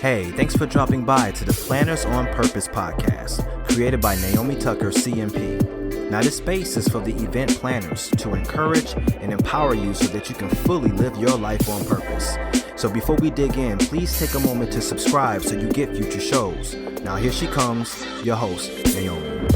Hey, thanks for dropping by to the Planners on Purpose podcast, created by Naomi Tucker, CMP. Now, this space is for the event planners to encourage and empower you so that you can fully live your life on purpose. So before we dig in, please take a moment to subscribe so you get future shows. Now, here she comes, your host, Naomi.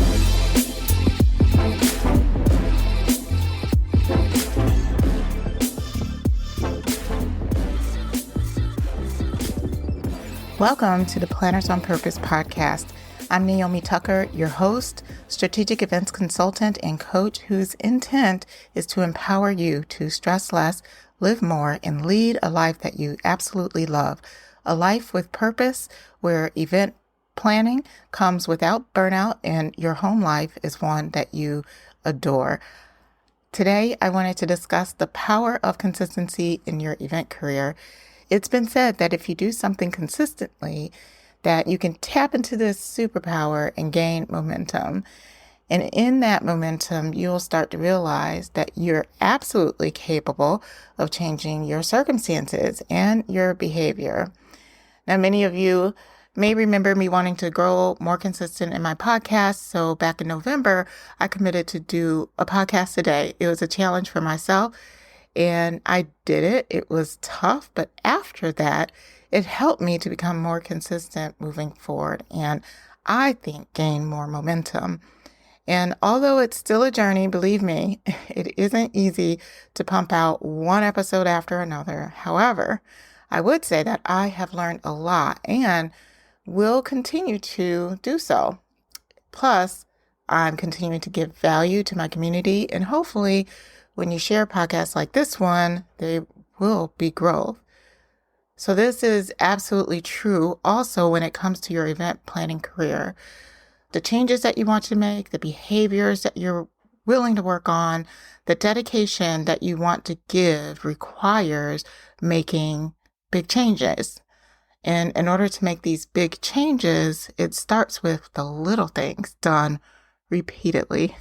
Welcome to the Planners on Purpose podcast. I'm Naomi Tucker, your host, strategic events consultant, and coach whose intent is to empower you to stress less, live more, and lead a life that you absolutely love. A life with purpose where event planning comes without burnout and your home life is one that you adore. Today, I wanted to discuss the power of consistency in your event career. It's been said that if you do something consistently, that you can tap into this superpower and gain momentum. And in that momentum, you'll start to realize that you're absolutely capable of changing your circumstances and your behavior. Now, many of you may remember me wanting to grow more consistent in my podcast. So back in November, I committed to do a podcast a day. It was a challenge for myself. And I did it. It was tough, but after that, it helped me to become more consistent moving forward. And I think gain more momentum. And although it's still a journey, believe me, it isn't easy to pump out one episode after another. However, I would say that I have learned a lot and will continue to do so. Plus, I'm continuing to give value to my community, and hopefully when you share podcasts like this one, there will be growth. So this is absolutely true also when it comes to your event planning career. The changes that you want to make, the behaviors that you're willing to work on, the dedication that you want to give requires making big changes. And in order to make these big changes, it starts with the little things done repeatedly.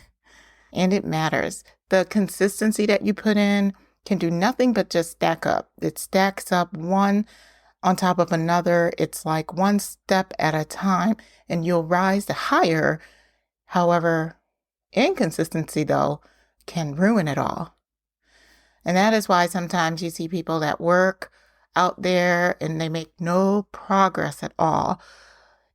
And it matters. The consistency that you put in can do nothing but just stack up. It stacks up one on top of another. It's like one step at a time, and you'll rise to higher. However, inconsistency, though, can ruin it all. And that is why sometimes you see people that work out there and they make no progress at all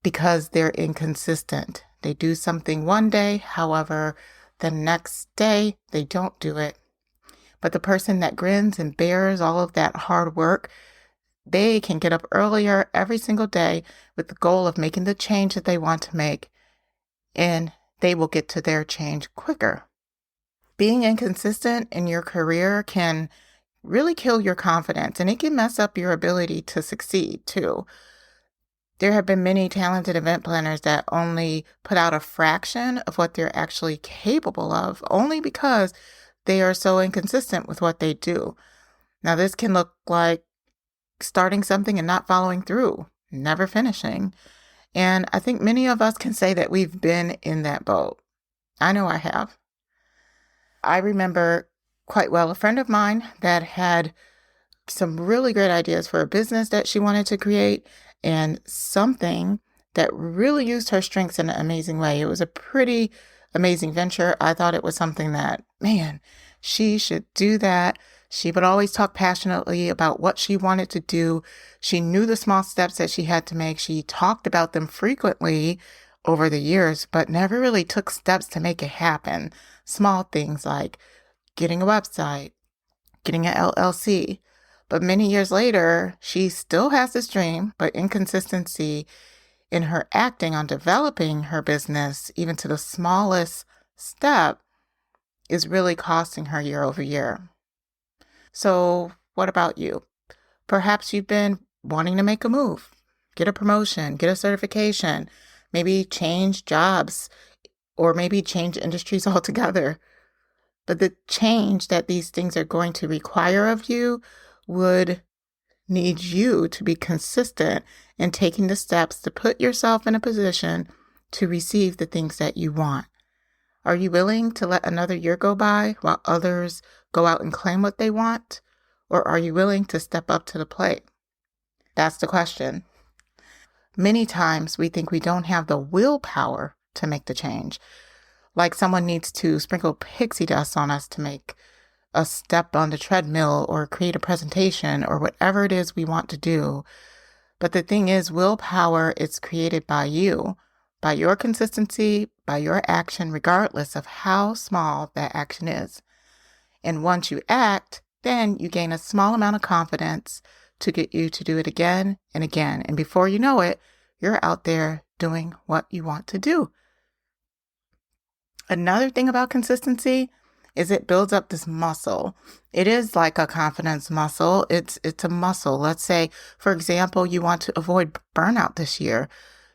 because they're inconsistent. They do something one day, however, the next day, they don't do it. But the person that grins and bears all of that hard work, they can get up earlier every single day with the goal of making the change that they want to make, and they will get to their change quicker. Being inconsistent in your career can really kill your confidence, and it can mess up your ability to succeed too. There have been many talented event planners that only put out a fraction of what they're actually capable of, only because they are so inconsistent with what they do. Now, this can look like starting something and not following through, never finishing. And I think many of us can say that we've been in that boat. I know I have. I remember quite well a friend of mine that had some really great ideas for a business that she wanted to create, and something that really used her strengths in an amazing way. It was a pretty amazing venture. I thought it was something that, man, she should do that. She would always talk passionately about what she wanted to do. She knew the small steps that she had to make. She talked about them frequently over the years, but never really took steps to make it happen. Small things like getting a website, getting an LLC. But many years later, she still has this dream, but inconsistency in her acting on developing her business, even to the smallest step, is really costing her year over year. So what about you? Perhaps you've been wanting to make a move, get a promotion, get a certification, maybe change jobs, or maybe change industries altogether. But the change that these things are going to require of you would need you to be consistent in taking the steps to put yourself in a position to receive the things that you want. Are you willing to let another year go by while others go out and claim what they want? Or are you willing to step up to the plate? That's the question. Many times we think we don't have the willpower to make the change. Like someone needs to sprinkle pixie dust on us to make us step on the treadmill or create a presentation or whatever it is we want to do. But the thing is, willpower is created by you, by your consistency, by your action, regardless of how small that action is. And once you act, then you gain a small amount of confidence to get you to do it again and again. And before you know it, you're out there doing what you want to do. Another thing about consistency is it builds up this muscle. It is like a confidence muscle. It's a muscle. Let's say, for example, you want to avoid burnout this year.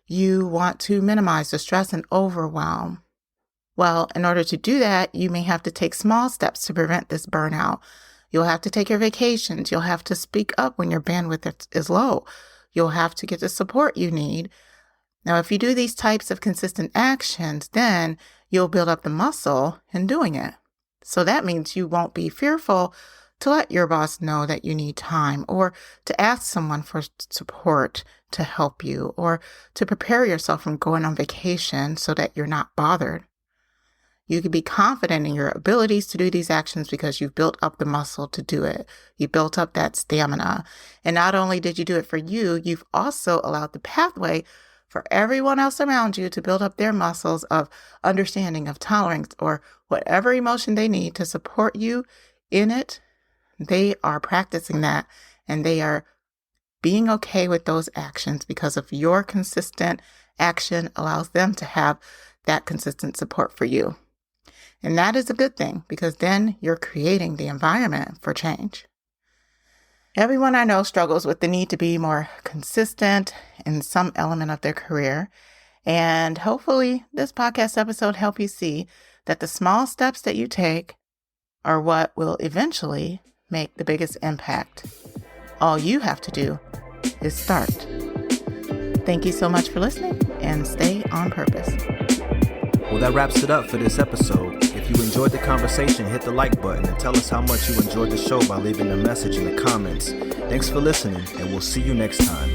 You want to minimize the stress and overwhelm. Well, in order to do that, you may have to take small steps to prevent this burnout. You'll have to take your vacations. You'll have to speak up when your bandwidth is low. You'll have to get the support you need. Now, if you do these types of consistent actions, then you'll build up the muscle in doing it. So that means you won't be fearful to let your boss know that you need time, or to ask someone for support to help you, or to prepare yourself from going on vacation so that you're not bothered. You can be confident in your abilities to do these actions because you've built up the muscle to do it. You built up that stamina. And not only did you do it for you, you've also allowed the pathway for everyone else around you to build up their muscles of understanding, of tolerance, or whatever emotion they need to support you in it. They are practicing that, and they are being okay with those actions because of your consistent action allows them to have that consistent support for you. And that is a good thing because then you're creating the environment for change. Everyone I know struggles with the need to be more consistent in some element of their career. And hopefully this podcast episode helps you see that the small steps that you take are what will eventually make the biggest impact. All you have to do is start. Thank you so much for listening, and stay on purpose. Well, that wraps it up for this episode. If you enjoyed the conversation, hit the like button and tell us how much you enjoyed the show by leaving a message in the comments. Thanks for listening, and we'll see you next time.